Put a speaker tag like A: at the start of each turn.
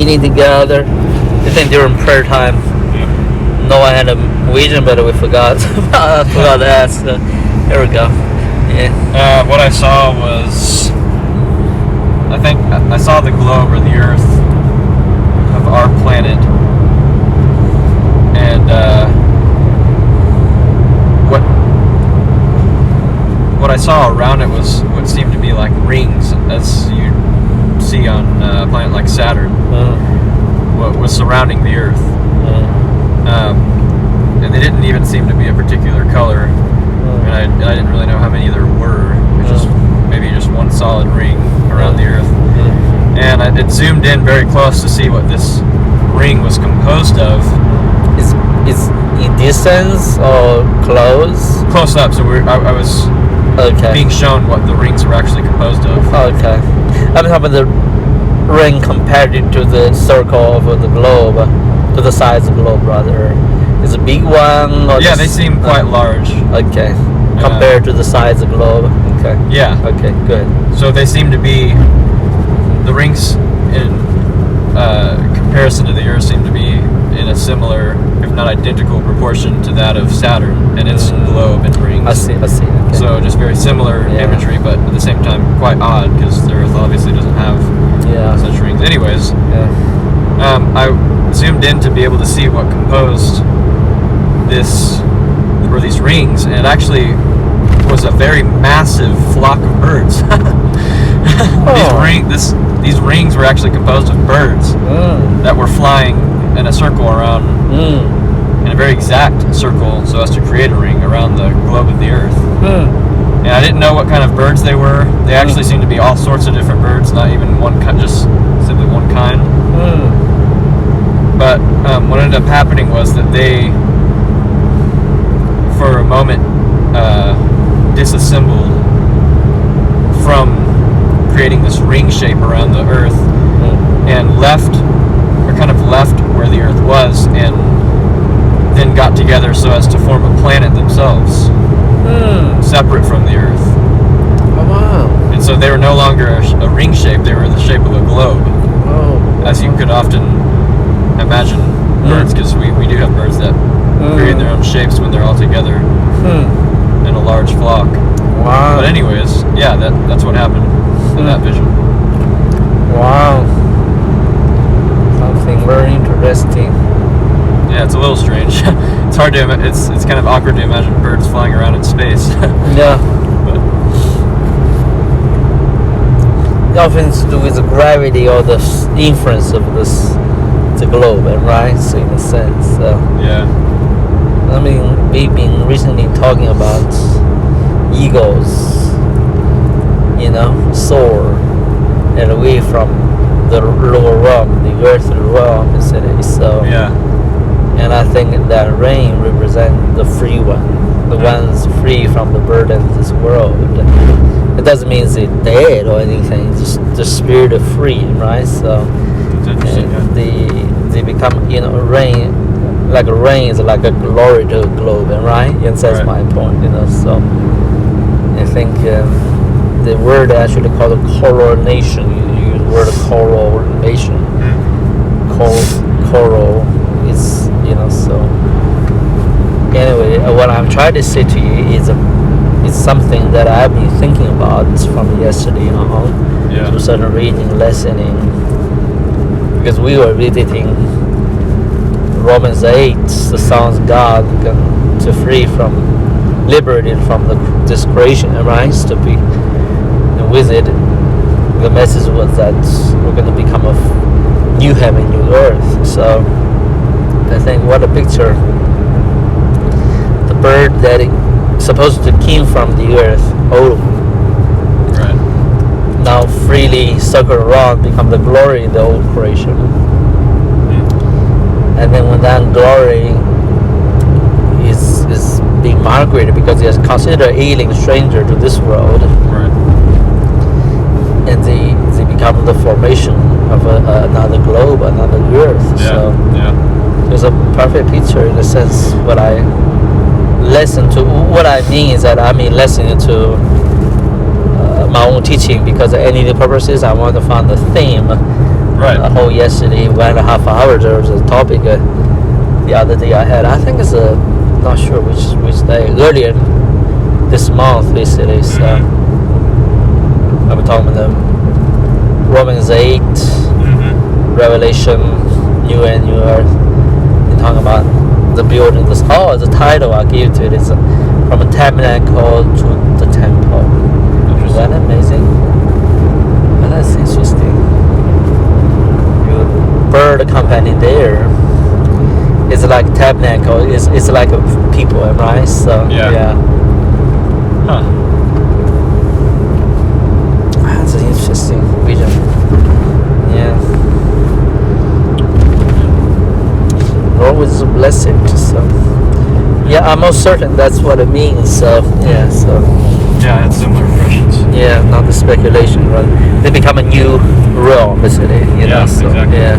A: Meeting together. I think during prayer time.
B: Yeah.
A: No one had a vision, but we forgot. I forgot to ask. Here we go. Yeah.
B: What I saw was, I think I saw the globe or the Earth of our planet, and what I saw around it was what seemed to be like rings, as you see on a planet like Saturn. What was surrounding the Earth, and they didn't even seem to be a particular color, and I didn't really know how many there were. It was just maybe just one solid ring around the Earth, and it zoomed in very close to see what this ring was composed of.
A: Is in distance or close?
B: Close up, so I was being shown what the rings were actually composed of.
A: Okay. I'm talking about the ring compared to the circle of the globe, to the size of the globe, rather. Is a big one? Or
B: yeah, they seem quite large.
A: Okay. Compared to the size of the globe. Okay.
B: Yeah.
A: Okay, good.
B: So they seem to be, the rings in comparison to the Earth seem to be in a similar, if not identical, proportion to that of Saturn and its globe and rings.
A: I see. Okay.
B: So just very similar imagery, but at the same time quite odd, because the Earth obviously doesn't have such rings. Anyways, I zoomed in to be able to see what composed these rings, and it actually was a very massive flock of birds. These rings were actually composed of birds that were flying in a circle around, in a very exact circle, so as to create a ring around the globe of the Earth. And I didn't know what kind of birds they were. They actually seemed to be all sorts of different birds, not even one kind, just simply one kind. But what ended up happening was that they, for a moment, disassembled from creating this ring shape around the Earth, and left where the Earth was, and then got together so as to form a planet themselves, separate from the Earth.
A: Oh, wow.
B: And so they were no longer a ring shape, they were the shape of a globe. As you could often imagine birds, because we do have birds that create their own shapes when they're all together in a large flock.
A: Wow.
B: But anyways, yeah, that's what happened in that vision.
A: Wow. Something very interesting.
B: Yeah, it's a little strange. It's hard to. It's kind of awkward to imagine birds flying around in space.
A: Yeah.
B: But
A: it often to do with the gravity or the influence of the globe, right? So in a sense.
B: yeah.
A: I mean, we've been recently talking about eagles, soar and away from the lower realm, the earthly realm, essentially. So, and I think that ring represents the free one, the ones free from the burdens of this world. It doesn't mean they're dead or anything, it's just the spirit of freedom, right? So,
B: It's interesting.
A: they become, a ring. Like a ring is like a glory to a globe, right? And that's my point, So I think the word actually called coronation. You use the word coronation. Coral is, so. Anyway, what I'm trying to say to you is it's something that I've been thinking about from yesterday on. To certain reading, listening, because we were visiting Romans 8, the Son of God to free from, liberated from this creation, right? To be with it. The message was that we're going to become a new heaven, new earth. So I think what a picture. The bird that is supposed to came from the earth, now freely circle around, become the glory in the old creation. And then when that glory is being migrated because he is considered alien stranger to this world, and they become the formation of another globe, another earth. It's a perfect picture in the sense what I listen to. What I mean is that listening to my own teaching, because for any purposes I want to find the theme
B: Right.
A: A whole yesterday, 1.5 hours. There was a topic the other day I had. I think it's not sure which day. Earlier this month, basically. So I was talking about them. Romans 8, Revelation, New and New Earth. You're talking about the building. The title I gave to it is from a tabernacle to the temple. Is that amazing? Well, that's interesting. Your bird company there is like tabernacle. It's like a people, right? So yeah.
B: Huh.
A: That's an interesting vision. Yeah. Always a blessing. So yeah, I'm most certain that's what it means. So yeah. So
B: yeah, I had similar impressions.
A: Yeah, not the speculation, right? They become a new realm, basically. You know? So,
B: exactly.
A: Yeah.